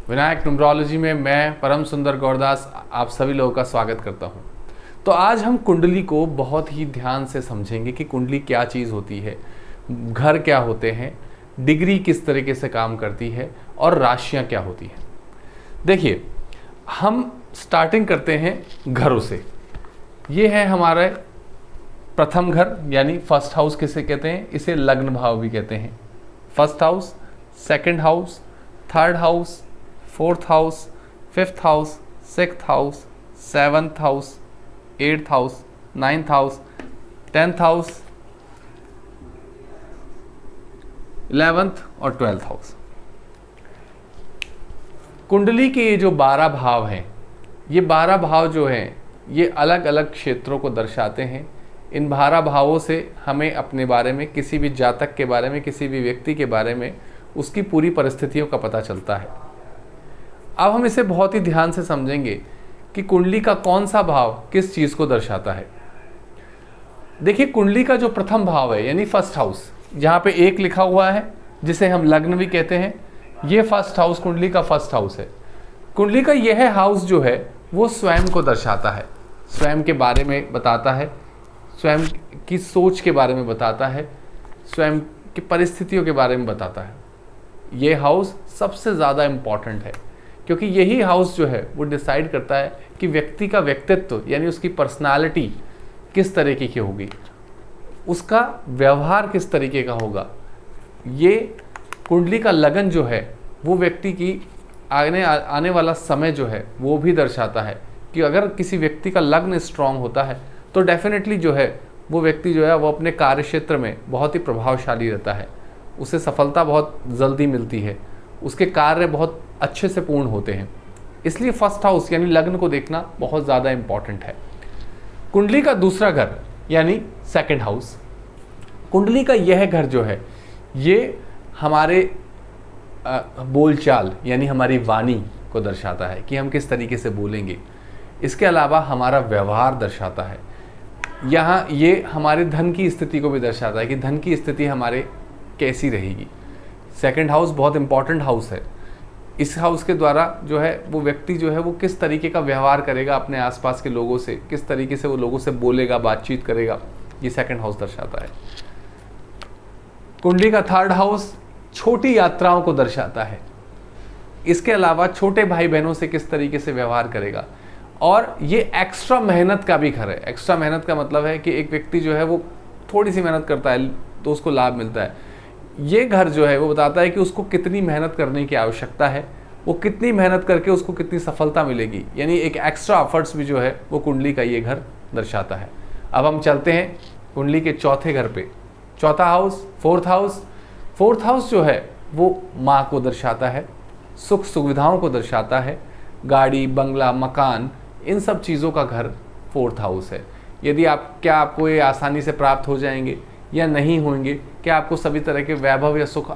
Vinayak numerology में मैं परम सुंदर गौरदास आप सभी लोगों का स्वागत करता हूं। तो आज हम कुंडली को बहुत ही ध्यान से समझेंगे कि कुंडली क्या चीज़ होती है, घर क्या होते हैं, डिग्री किस तरीके से काम करती है और राशियां क्या होती हैं। देखिए, हम स्टार्टिंग करते हैं घरों से। ये है हमारा प्रथम घर यानी फर्स्ट हाउस किसे कहते हैं, इसे लग्न भाव भी कहते हैं। First house, second house, third house, fourth house, fifth house, sixth house, seventh house, eighth house, ninth house, 10th house, 11th और 12th हाउस। कुंडली के ये जो 12 भाव हैं, ये 12 भाव जो हैं ये अलग अलग क्षेत्रों को दर्शाते हैं। इन 12 भावों से हमें अपने बारे में, किसी भी जातक के बारे में, किसी भी व्यक्ति के बारे में उसकी पूरी परिस्थितियों का पता चलता है। अब हम इसे बहुत ही ध्यान से समझेंगे कि कुंडली का कौन सा भाव किस चीज़ को दर्शाता है। देखिए, कुंडली का जो प्रथम भाव है यानी फर्स्ट हाउस, जहाँ पे 1 लिखा हुआ है, जिसे हम लग्न भी कहते हैं, ये फर्स्ट हाउस कुंडली का फर्स्ट हाउस है। कुंडली का यह हाउस जो है वो स्वयं को दर्शाता है, स्वयं के बारे में बताता है, स्वयं की सोच के बारे में बताता है, स्वयं की परिस्थितियों के बारे में बताता है। ये हाउस सबसे ज़्यादा इम्पॉर्टेंट है क्योंकि यही हाउस जो है वो डिसाइड करता है कि व्यक्ति का व्यक्तित्व यानी उसकी पर्सनालिटी किस तरीके की होगी, उसका व्यवहार किस तरीके का होगा। ये कुंडली का लगन जो है वो व्यक्ति की आने वाला समय जो है वो भी दर्शाता है कि अगर किसी व्यक्ति का लग्न स्ट्रांग होता है तो डेफिनेटली जो है वो व्यक्ति जो है वो अपने कार्य क्षेत्र में बहुत ही प्रभावशाली रहता है, उसे सफलता बहुत जल्दी मिलती है, उसके कार्य बहुत अच्छे से पूर्ण होते हैं। इसलिए फर्स्ट हाउस यानी लग्न को देखना बहुत ज़्यादा इम्पॉर्टेंट है। कुंडली का दूसरा घर यानी सेकंड हाउस, कुंडली का यह घर जो है ये हमारे बोलचाल यानी हमारी वाणी को दर्शाता है कि हम किस तरीके से बोलेंगे। इसके अलावा हमारा व्यवहार दर्शाता है। यहाँ ये हमारे धन की स्थिति को भी दर्शाता है कि धन की स्थिति हमारे कैसी रहेगी। सेकंड हाउस बहुत इंपॉर्टेंट हाउस है। इस हाउस के द्वारा जो है वो व्यक्ति जो है वो किस तरीके का व्यवहार करेगा अपने आसपास के लोगों से, किस तरीके से वो लोगों से बोलेगा, बातचीत करेगा, ये सेकंड हाउस दर्शाता है। कुंडली का थर्ड हाउस छोटी यात्राओं को दर्शाता है। इसके अलावा छोटे भाई बहनों से किस तरीके से व्यवहार करेगा। और ये एक्स्ट्रा मेहनत का भी घर है। एक्स्ट्रा मेहनत का मतलब है कि एक व्यक्ति जो है वो थोड़ी सी मेहनत करता है तो उसको लाभ मिलता है। ये घर जो है वो बताता है कि उसको कितनी मेहनत करने की आवश्यकता है, वो कितनी मेहनत करके उसको कितनी सफलता मिलेगी, यानी एक एक्स्ट्रा एफर्ट्स भी जो है वो कुंडली का ये घर दर्शाता है। अब हम चलते हैं कुंडली के चौथे घर पे। चौथा house, fourth house. Fourth house जो है वो माँ को दर्शाता है, सुख सुविधाओं को दर्शाता है, गाड़ी, बंगला, मकान, इन सब चीज़ों का घर फोर्थ हाउस है। यदि आपको ये आसानी से प्राप्त हो जाएंगे या नहीं होंगे, क्या आपको सभी तरह के वैभव या सुख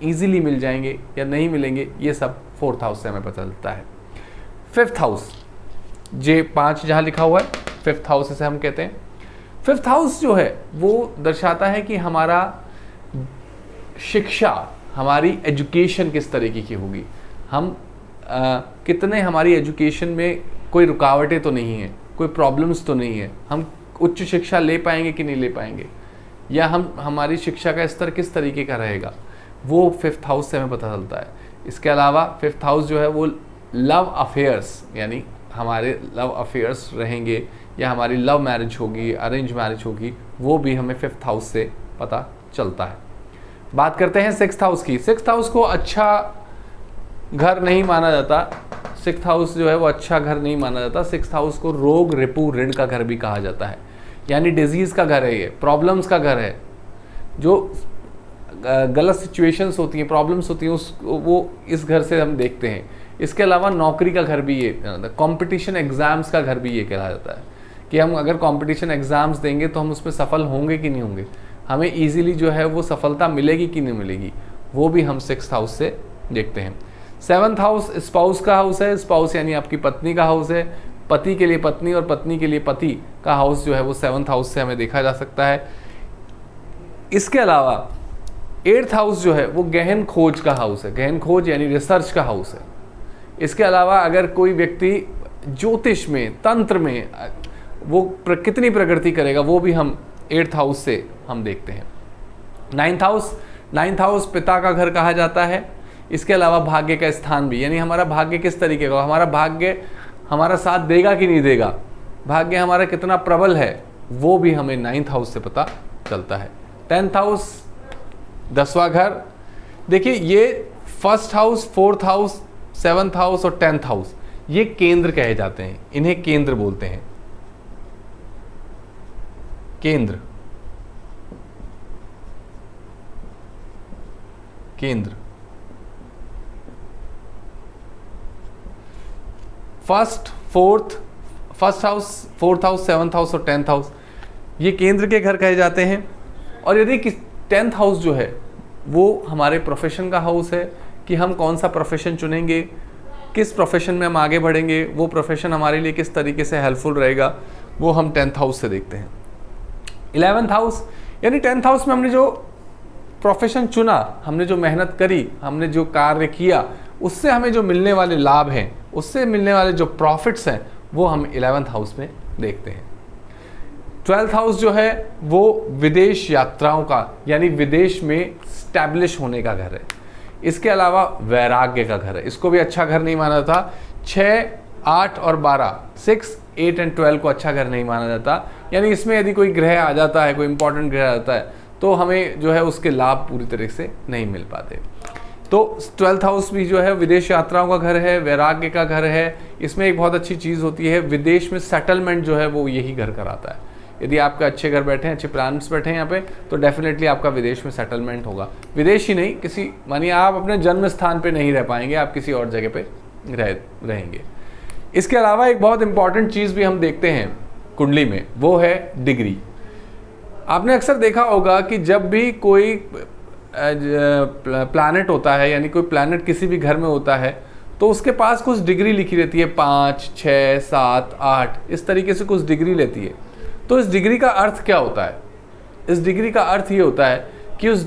ईजिली मिल जाएंगे या नहीं मिलेंगे, ये सब फोर्थ हाउस से हमें पता चलता है। फिफ्थ हाउस, जे 5 जहाँ लिखा हुआ है, फिफ्थ हाउस इसे हम कहते हैं। फिफ्थ हाउस जो है वो दर्शाता है कि हमारा शिक्षा, हमारी एजुकेशन किस तरीके की होगी, हम कितने, हमारी एजुकेशन में कोई रुकावटें तो नहीं है, कोई प्रॉब्लम्स तो नहीं है, हम उच्च शिक्षा ले पाएंगे कि नहीं ले पाएंगे, या हमारी शिक्षा का स्तर किस तरीके का रहेगा, वो फिफ्थ हाउस से हमें पता चलता है। इसके अलावा फिफ्थ हाउस जो है वो लव अफेयर्स, यानी हमारे लव अफेयर्स रहेंगे या हमारी लव मैरिज होगी, अरेंज मैरिज होगी, वो भी हमें फिफ्थ हाउस से पता चलता है। बात करते हैं सिक्स्थ हाउस की। सिक्स्थ हाउस को अच्छा घर नहीं माना जाता। सिक्स्थ हाउस जो है वो अच्छा घर नहीं माना जाता। सिक्स्थ हाउस को रोग, रिपु, ऋण का घर भी कहा जाता है, यानी डिजीज़ का घर है, ये प्रॉब्लम्स का घर है। जो गलत सिचुएशंस होती हैं, प्रॉब्लम्स होती हैं, वो इस घर से हम देखते हैं। इसके अलावा नौकरी का घर भी ये, कंपटीशन एग्ज़ाम्स का घर भी ये कहा जाता है कि हम अगर कंपटीशन एग्ज़ाम्स देंगे तो हम उसमें सफल होंगे कि नहीं होंगे, हमें ईजिली जो है वो सफलता मिलेगी कि नहीं मिलेगी, वो भी हम सिक्स्थ हाउस से देखते हैं। सेवन्थ हाउस स्पाउस का हाउस है। स्पाउस यानी आपकी पत्नी का हाउस है। पति के लिए पत्नी और पत्नी के लिए पति का हाउस जो है वो सेवन्थ हाउस से हमें देखा जा सकता है। इसके अलावा एट्थ हाउस जो है वो गहन खोज का हाउस है। गहन खोज यानी रिसर्च का हाउस है। इसके अलावा अगर कोई व्यक्ति ज्योतिष में, तंत्र में वो कितनी प्रगति करेगा, वो भी हम 8th हाउस से हम देखते हैं। 9th हाउस पिता का घर कहा जाता है। इसके अलावा भाग्य का स्थान भी, यानी हमारा भाग्य किस तरीके का, हमारा भाग्य हमारा साथ देगा कि नहीं देगा, भाग्य हमारा कितना प्रबल है, वो भी हमें 9th हाउस से पता चलता है। 10th हाउस 10वां घर। देखिए ये 1st house, 4th house, 7th house और 10th हाउस ये केंद्र कहे जाते हैं, इन्हें केंद्र बोलते हैं। केंद्र, केंद्र। First house, 4th house, 7th house और 10th हाउस ये केंद्र के घर कहे जाते हैं। और यदि 10th हाउस जो है वो हमारे प्रोफेशन का हाउस है कि हम कौन सा प्रोफेशन चुनेंगे, किस प्रोफेशन में हम आगे बढ़ेंगे, वो प्रोफेशन हमारे लिए किस तरीके से हेल्पफुल रहेगा, वो हम 10th हाउस से देखते हैं। 11th हाउस, यानी 10th हाउस में हमने जो प्रोफेशन चुना, हमने जो मेहनत करी, हमने जो कार्य किया, उससे हमें जो मिलने वाले लाभ हैं, उससे मिलने वाले जो प्रॉफिट्स हैं, वो हम 11th हाउस में देखते हैं। 12th हाउस जो है वो विदेश यात्राओं का, यानी विदेश में स्टैब्लिश होने का घर है। इसके अलावा वैराग्य का घर है, इसको भी अच्छा घर नहीं माना जाता। 6, 8 और 12, 6, 8 एंड 12 को अच्छा घर नहीं माना जाता। यानी इसमें यदि कोई ग्रह आ जाता है, कोई इंपॉर्टेंट ग्रह आ जाता है, तो हमें जो है उसके लाभ पूरी तरह से नहीं मिल पाते। तो 12th हाउस भी जो है विदेश यात्राओं का घर है, वैराग्य का घर है। इसमें एक बहुत अच्छी चीज़ होती है, विदेश में सेटलमेंट जो है वो यही घर कराता है। यदि आपका अच्छे घर बैठे हैं, अच्छे प्लान्स बैठे हैं यहाँ पे, तो डेफिनेटली आपका विदेश में सेटलमेंट होगा। विदेश ही नहीं, किसी, मानिए आप अपने जन्म स्थान पे नहीं रह पाएंगे, आप किसी और जगह पे रहेंगे। इसके अलावा एक बहुत इंपॉर्टेंट चीज़ भी हम देखते हैं कुंडली में, वो है डिग्री। आपने अक्सर देखा होगा कि जब भी कोई प्लैनेट होता है, यानी कोई प्लैनेट किसी भी घर में होता है, तो उसके पास कुछ डिग्री लिखी रहती है, 5, 6, 7, 8 इस तरीके से कुछ डिग्री लेती है। तो इस डिग्री का अर्थ क्या होता है? इस डिग्री का अर्थ ये होता है कि उस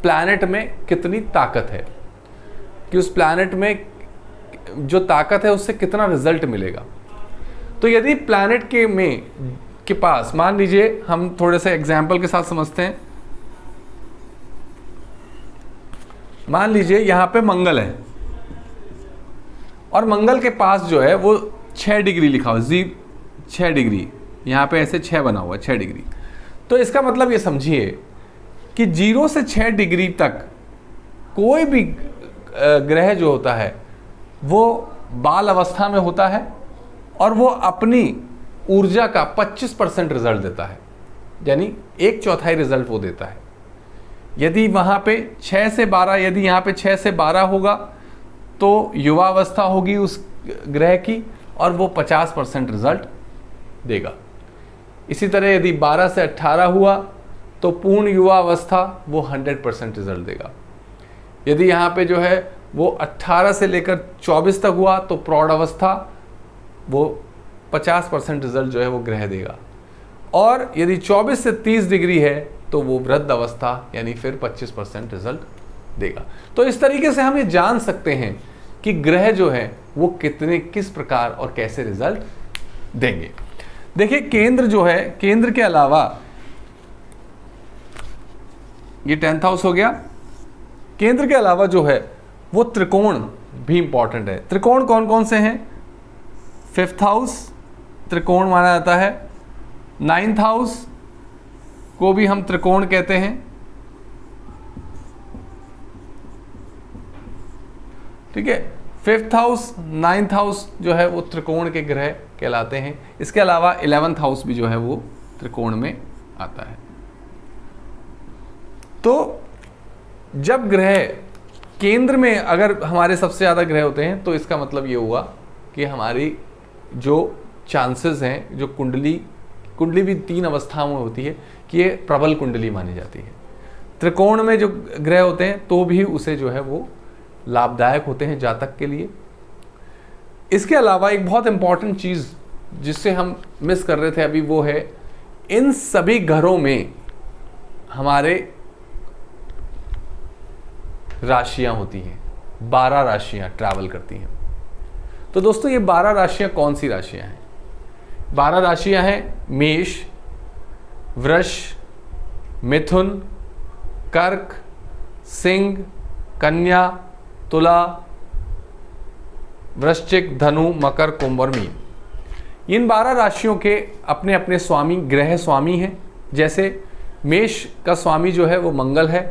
प्लैनेट में कितनी ताकत है, कि उस प्लैनेट में जो ताकत है उससे कितना रिजल्ट मिलेगा। तो यदि प्लैनेट के पास, मान लीजिए हम थोड़े से एग्जाम्पल के साथ समझते हैं, मान लीजिए यहाँ पे मंगल है और मंगल के पास जो है वो 6 डिग्री लिखा हुआ, 6 डिग्री, यहाँ पे ऐसे 6 बना हुआ है, 6 डिग्री। तो इसका मतलब ये समझिए कि 0 से 6 डिग्री तक कोई भी ग्रह जो होता है वो बाल अवस्था में होता है और वो अपनी ऊर्जा का 25% रिजल्ट देता है, यानी 1/4 रिजल्ट वो देता है। यदि वहाँ पे 6 से 12, यदि यहाँ पे 6 से 12 होगा तो युवा अवस्था होगी उस ग्रह की और वो 50% रिजल्ट देगा। इसी तरह यदि 12 से 18 हुआ तो पूर्ण युवा अवस्था वो 100% रिजल्ट देगा। यदि यहाँ पे जो है वो 18 से लेकर 24 तक हुआ तो प्रौढ़ अवस्था वो 50% रिजल्ट जो है वो ग्रह देगा। और यदि 24 से 30 डिग्री है तो वो वृद्ध अवस्था यानी फिर 25% रिजल्ट देगा। तो इस तरीके से हम ये जान सकते हैं कि ग्रह जो है वो किस प्रकार और कैसे रिजल्ट देंगे। देखिए केंद्र जो है, केंद्र के अलावा ये 10th हाउस हो गया। केंद्र के अलावा जो है वो त्रिकोण भी इंपॉर्टेंट है। त्रिकोण कौन कौन से हैं? 5th हाउस त्रिकोण माना जाता है, 9th हाउस को भी हम त्रिकोण कहते हैं, ठीक है। 5th हाउस, 9th हाउस जो है वो त्रिकोण के ग्रह कहलाते हैं। इसके अलावा 11th हाउस भी जो है वो त्रिकोण में आता है। तो जब ग्रह केंद्र में अगर हमारे सबसे ज़्यादा ग्रह होते हैं तो इसका मतलब ये हुआ कि हमारी जो चांसेस हैं, जो कुंडली भी 3 अवस्थाओं में होती है कि ये प्रबल कुंडली मानी जाती है। त्रिकोण में जो ग्रह होते हैं तो भी उसे जो है वो लाभदायक होते हैं जातक के लिए। इसके अलावा एक बहुत इंपॉर्टेंट चीज़ जिससे हम मिस कर रहे थे अभी, वो है इन सभी घरों में हमारे राशियां होती हैं, 12 राशियां ट्रैवल करती हैं। तो दोस्तों ये 12 राशियां कौन सी राशियां हैं? 12 राशियां हैं मेष, वृष, मिथुन, कर्क, सिंह, कन्या, तुला, वृश्चिक, धनु, मकर, कुंभ और मीन। इन 12 राशियों के अपने अपने स्वामी, ग्रह स्वामी हैं। जैसे मेष का स्वामी जो है वो मंगल है।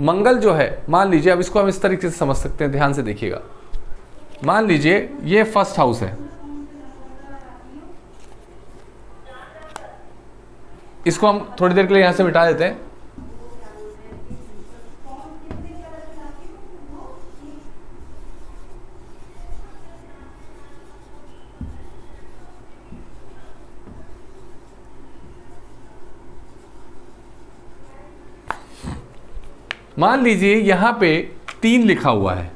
मंगल जो है, मान लीजिए, अब इसको हम इस तरीके से समझ सकते हैं, ध्यान से देखिएगा। मान लीजिए ये फर्स्ट हाउस है, इसको हम थोड़ी देर के लिए यहां से मिटा देते हैं। मान लीजिए यहां पे 3 लिखा हुआ है,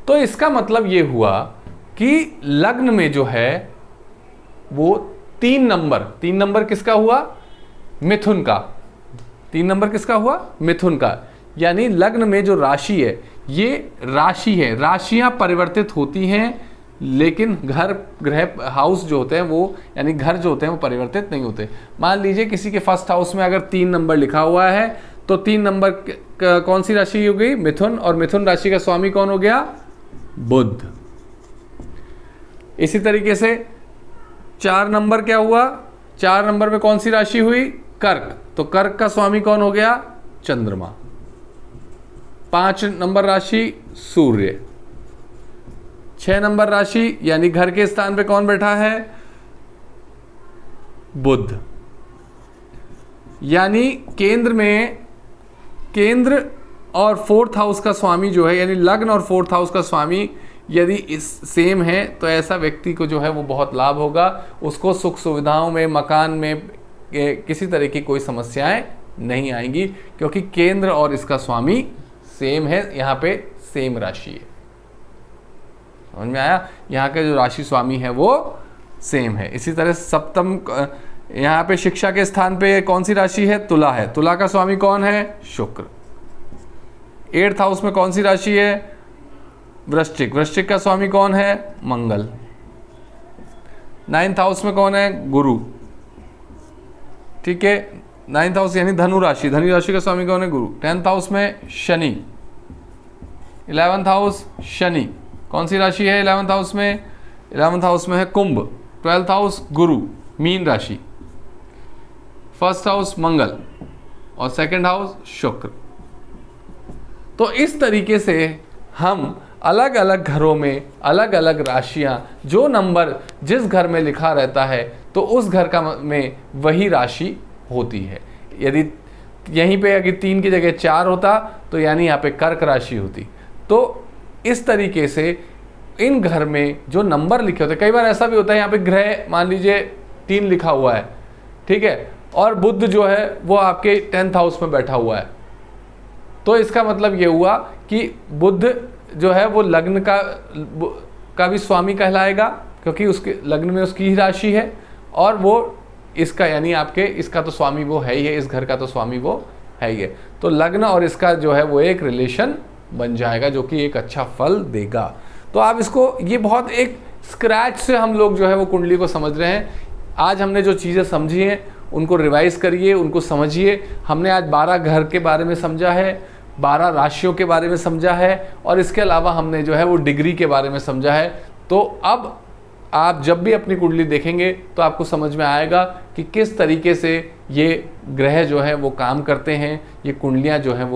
तो इसका मतलब ये हुआ कि लग्न में जो है वो 3 नंबर किसका हुआ? मिथुन का। 3 नंबर किसका हुआ? मिथुन का। यानी लग्न में जो राशि है, ये राशि है, राशियां परिवर्तित होती हैं, लेकिन घर, ग्रह, हाउस जो होते हैं वो, यानी घर जो होते हैं वो परिवर्तित नहीं होते। मान लीजिए किसी के फर्स्ट हाउस में अगर 3 नंबर लिखा हुआ है, तो 3 नंबर कौन सी राशि हो गई? मिथुन। और मिथुन राशि का स्वामी कौन हो गया? बुध। इसी तरीके से 4 नंबर क्या हुआ? 4 नंबर में कौन सी राशि हुई? कर्क। तो कर्क का स्वामी कौन हो गया? चंद्रमा। 5 नंबर राशि सूर्य। 6 नंबर राशि यानी घर के स्थान पे कौन बैठा है? बुध। यानी केंद्र और 4th हाउस का स्वामी जो है, यानी लग्न और 4th हाउस का स्वामी यदि इस सेम है, तो ऐसा व्यक्ति को जो है वो बहुत लाभ होगा। उसको सुख सुविधाओं में, मकान में किसी तरह की कोई समस्याएं नहीं आएंगी, क्योंकि केंद्र और इसका स्वामी सेम है। यहाँ पे सेम राशि है, समझ में आया? यहाँ के जो राशि स्वामी है वो सेम है। इसी तरह सप्तम, यहाँ पे शिक्षा के स्थान पे कौन सी राशि है? तुला है। तुला का स्वामी कौन है? शुक्र। 8th हाउस में कौन सी राशि है? वृश्चिक। वृश्चिक का स्वामी कौन है? मंगल। 9th हाउस में कौन है? गुरु। ठीक है, 9th हाउस यानी धनु राशि। धनु राशि का स्वामी कौन है? गुरु। 10th हाउस में शनि। 11th house Shani. कौन सी राशि है 11th हाउस में? 11th हाउस में है कुंभ। 12th हाउस गुरु, मीन राशि। 1st हाउस मंगल और 2nd हाउस शुक्र। तो इस तरीके से हम अलग अलग घरों में अलग अलग राशियां, जो नंबर जिस घर में लिखा रहता है तो उस घर का में वही राशि होती है। यदि यहीं पे अगर 3 की जगह 4 होता तो यानी यहाँ पे कर्क राशि होती। तो इस तरीके से इन घर में जो नंबर लिखे होते हैं, कई बार ऐसा भी होता है यहाँ पे ग्रह मान लीजिए 3 लिखा हुआ है, ठीक है, और बुध जो है वो आपके 10th हाउस में बैठा हुआ है, तो इसका मतलब ये हुआ कि बुध जो है वो लग्न का भी स्वामी कहलाएगा, क्योंकि उसके लग्न में उसकी ही राशि है, और वो इसका यानी आपके इसका तो स्वामी वो है ही है, इस घर का तो स्वामी वो है ही है। तो लग्न और इसका जो है वो एक रिलेशन बन जाएगा, जो कि एक अच्छा फल देगा। तो आप इसको, ये बहुत एक स्क्रैच से हम लोग जो है वो कुंडली को समझ रहे हैं। आज हमने जो चीज़ें समझी हैं उनको रिवाइज करिए, उनको समझिए। हमने आज 12 घर के बारे में समझा है, 12 राशियों के बारे में समझा है, और इसके अलावा हमने जो है वो डिग्री के बारे में समझा है। तो अब आप जब भी अपनी कुंडली देखेंगे तो आपको समझ में आएगा कि किस तरीके से ये ग्रह जो है वो काम करते हैं, ये कुंडलियाँ जो हैं वो